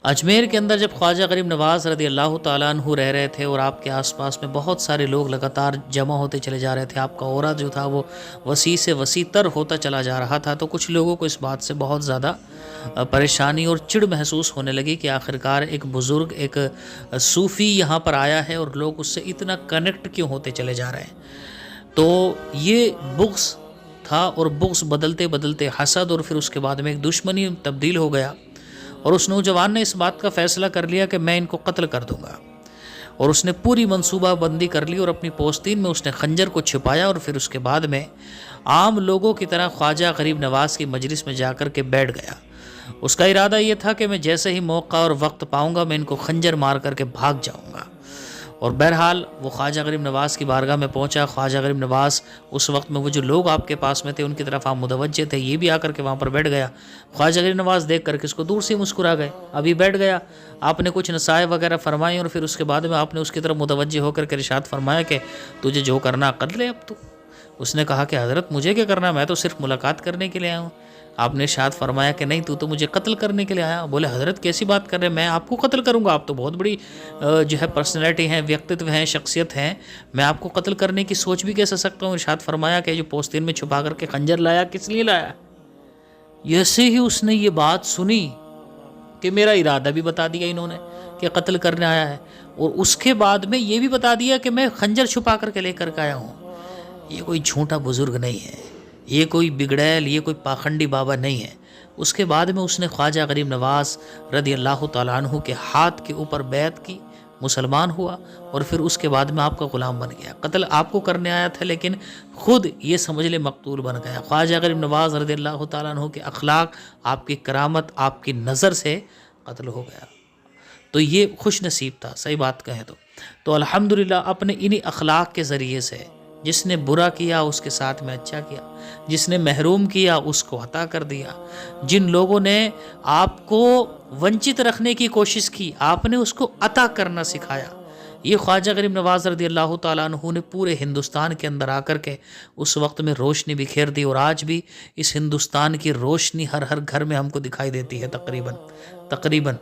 اجمیر کے اندر جب خواجہ غریب نواز رضی اللہ تعالیٰ عنہ رہ رہے تھے اور آپ کے آس پاس میں بہت سارے لوگ لگاتار جمع ہوتے چلے جا رہے تھے، آپ کا اورا جو تھا وہ وسیع سے وسیع تر ہوتا چلا جا رہا تھا، تو کچھ لوگوں کو اس بات سے بہت زیادہ پریشانی اور چڑ محسوس ہونے لگی کہ آخرکار ایک بزرگ، ایک صوفی یہاں پر آیا ہے اور لوگ اس سے اتنا کنیکٹ کیوں ہوتے چلے جا رہے ہیں۔ تو یہ بغض تھا، اور بغض بدلتے بدلتے حسد، اور پھر اس کے بعد میں ایک دشمنی تبدیل ہو گیا، اور اس نوجوان نے اس بات کا فیصلہ کر لیا کہ میں ان کو قتل کر دوں گا، اور اس نے پوری منصوبہ بندی کر لی، اور اپنی پوستین میں اس نے خنجر کو چھپایا، اور پھر اس کے بعد میں عام لوگوں کی طرح خواجہ غریب نواز کی مجلس میں جا کر کے بیٹھ گیا۔ اس کا ارادہ یہ تھا کہ میں جیسے ہی موقع اور وقت پاؤں گا میں ان کو خنجر مار کر کے بھاگ جاؤں گا۔ اور بہرحال وہ خواجہ غریب نواز کی بارگاہ میں پہنچا۔ خواجہ غریب نواز اس وقت میں وہ جو لوگ آپ کے پاس میں تھے ان کی طرف آپ متوجہ تھے، یہ بھی آ کر کے وہاں پر بیٹھ گیا۔ خواجہ غریب نواز دیکھ کر کے اس کو دور سے مسکرا گئے، ابھی بیٹھ گیا۔ آپ نے کچھ نصائح وغیرہ فرمائی، اور پھر اس کے بعد میں آپ نے اس کی طرف متوجہ ہو کر کے ارشاد فرمایا کہ تجھے جو کرنا کر لے اب تو۔ اس نے کہا کہ حضرت مجھے کیا کرنا، میں تو صرف ملاقات کرنے کے لیے آیا ہوں۔ آپ نے ارشاد فرمایا کہ نہیں، تو مجھے قتل کرنے کے لیے آیا۔ بولے حضرت کیسی بات کر رہے ہیں، میں آپ کو قتل کروں گا، آپ تو بہت بڑی جو ہے پرسنالٹی ہیں، ویکتتو ہیں، شخصیت ہیں، میں آپ کو قتل کرنے کی سوچ بھی کیسے سکتا ہوں۔ ارشاد فرمایا کہ جو پوستین میں چھپا کر کے خنجر لایا کس لیے لایا۔ جیسے ہی اس نے یہ بات سنی کہ میرا ارادہ بھی بتا دیا انہوں نے کہ قتل کرنے آیا ہے، اور اس کے بعد میں یہ بھی بتا دیا کہ میں خنجر چھپا کر کے لے کر کے آیا ہوں۔ یہ کوئی جھوٹا بزرگ نہیں ہے، یہ کوئی بگڑیل، یہ کوئی پاخنڈی بابا نہیں ہے۔ اس کے بعد میں اس نے خواجہ غریب نواز رضی اللہ تعالیٰ عنہ کے ہاتھ کے اوپر بیعت کی، مسلمان ہوا، اور پھر اس کے بعد میں آپ کا غلام بن گیا۔ قتل آپ کو کرنے آیا تھا لیکن خود یہ سمجھ لے مقتول بن گیا۔ خواجہ غریب نواز رضی اللہ تعالیٰ عنہ کے اخلاق، آپ کی کرامت، آپ کی نظر سے قتل ہو گیا۔ تو یہ خوش نصیب تھا، صحیح بات کہیں تو الحمدللہ اپنے انہی اخلاق کے ذریعے سے جس نے برا کیا اس کے ساتھ میں اچھا کیا، جس نے محروم کیا اس کو عطا کر دیا، جن لوگوں نے آپ کو ونچت رکھنے کی کوشش کی آپ نے اس کو عطا کرنا سکھایا۔ یہ خواجہ غریب نواز رضی اللہ تعالیٰ عنہ نے پورے ہندوستان کے اندر آ کر کے اس وقت میں روشنی بکھیر دی، اور آج بھی اس ہندوستان کی روشنی ہر ہر گھر میں ہم کو دکھائی دیتی ہے تقریباً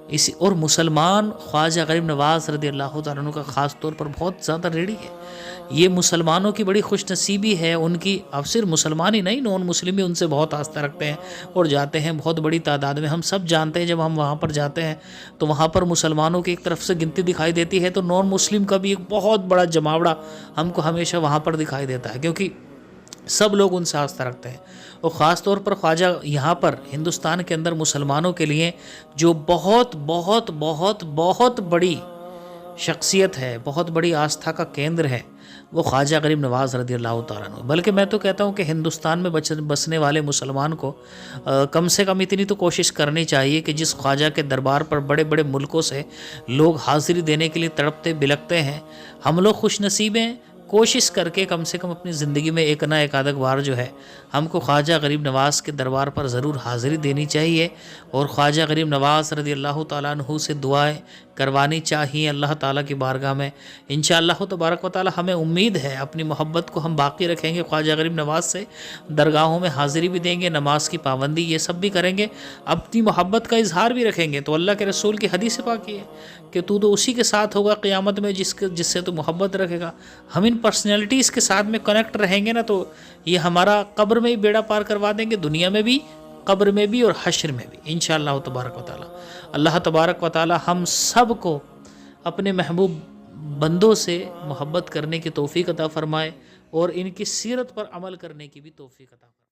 اسی۔ اور مسلمان خواجہ غریب نواز رضی اللہ تعالیٰ عنہ کا خاص طور پر بہت زیادہ ریڑھی ہے۔ یہ مسلمانوں کی بڑی خوش نصیبی ہے ان کی، اب صرف مسلمان ہی نہیں، نون مسلم بھی ان سے بہت آستہ رکھتے ہیں اور جاتے ہیں بہت بڑی تعداد میں۔ ہم سب جانتے ہیں جب ہم وہاں پر جاتے ہیں تو وہاں پر مسلمانوں کی ایک طرف سے گنتی دکھائی دیتی ہے، تو نون مسلم کا بھی ایک بہت بڑا جماوڑا ہم کو ہمیشہ وہاں پر دکھائی دیتا ہے، کیونکہ سب لوگ ان سے آستہ رکھتے ہیں۔ اور خاص طور پر خواجہ یہاں پر ہندوستان کے اندر مسلمانوں کے لیے جو بہت بہت بہت بہت بڑی شخصیت ہے، بہت بڑی آستھا کا کیندر ہے، وہ خواجہ غریب نواز رضی اللہ تعالیٰ عنہ۔ بلکہ میں تو کہتا ہوں کہ ہندوستان میں بسنے والے مسلمان کو کم سے کم اتنی تو کوشش کرنی چاہیے کہ جس خواجہ کے دربار پر بڑے بڑے ملکوں سے لوگ حاضری دینے کے لیے تڑپتے بلکتے ہیں، ہم لوگ خوش نصیب ہیں، کوشش کر کے کم سے کم اپنی زندگی میں ایک نہ ایک آدھ بار جو ہے ہم کو خواجہ غریب نواز کے دربار پر ضرور حاضری دینی چاہیے، اور خواجہ غریب نواز رضی اللہ تعالیٰ عنہ سے دعائیں کروانی چاہیے اللہ تعالیٰ کی بارگاہ میں۔ انشاءاللہ تبارک و تعالیٰ ہمیں امید ہے اپنی محبت کو ہم باقی رکھیں گے خواجہ غریب نواز سے، درگاہوں میں حاضری بھی دیں گے، نماز کی پابندی یہ سب بھی کریں گے، اپنی محبت کا اظہار بھی رکھیں گے۔ تو اللہ کے رسول کی حدیث پاک ہے کہ تو اسی کے ساتھ ہوگا قیامت میں جس سے تو محبت رکھے گا۔ ہم ان پرسنالٹیز کے ساتھ میں کنیکٹ رہیں گے نا، تو یہ ہمارا قبر میں بھی بیڑا پار کروا دیں گے، دنیا میں بھی، قبر میں بھی، اور حشر میں بھی انشاءاللہ تبارک و تعالی۔ اللہ تبارک و تعالی ہم سب کو اپنے محبوب بندوں سے محبت کرنے کی توفیق عطا فرمائے، اور ان کی سیرت پر عمل کرنے کی بھی توفیق عطا فرمائے۔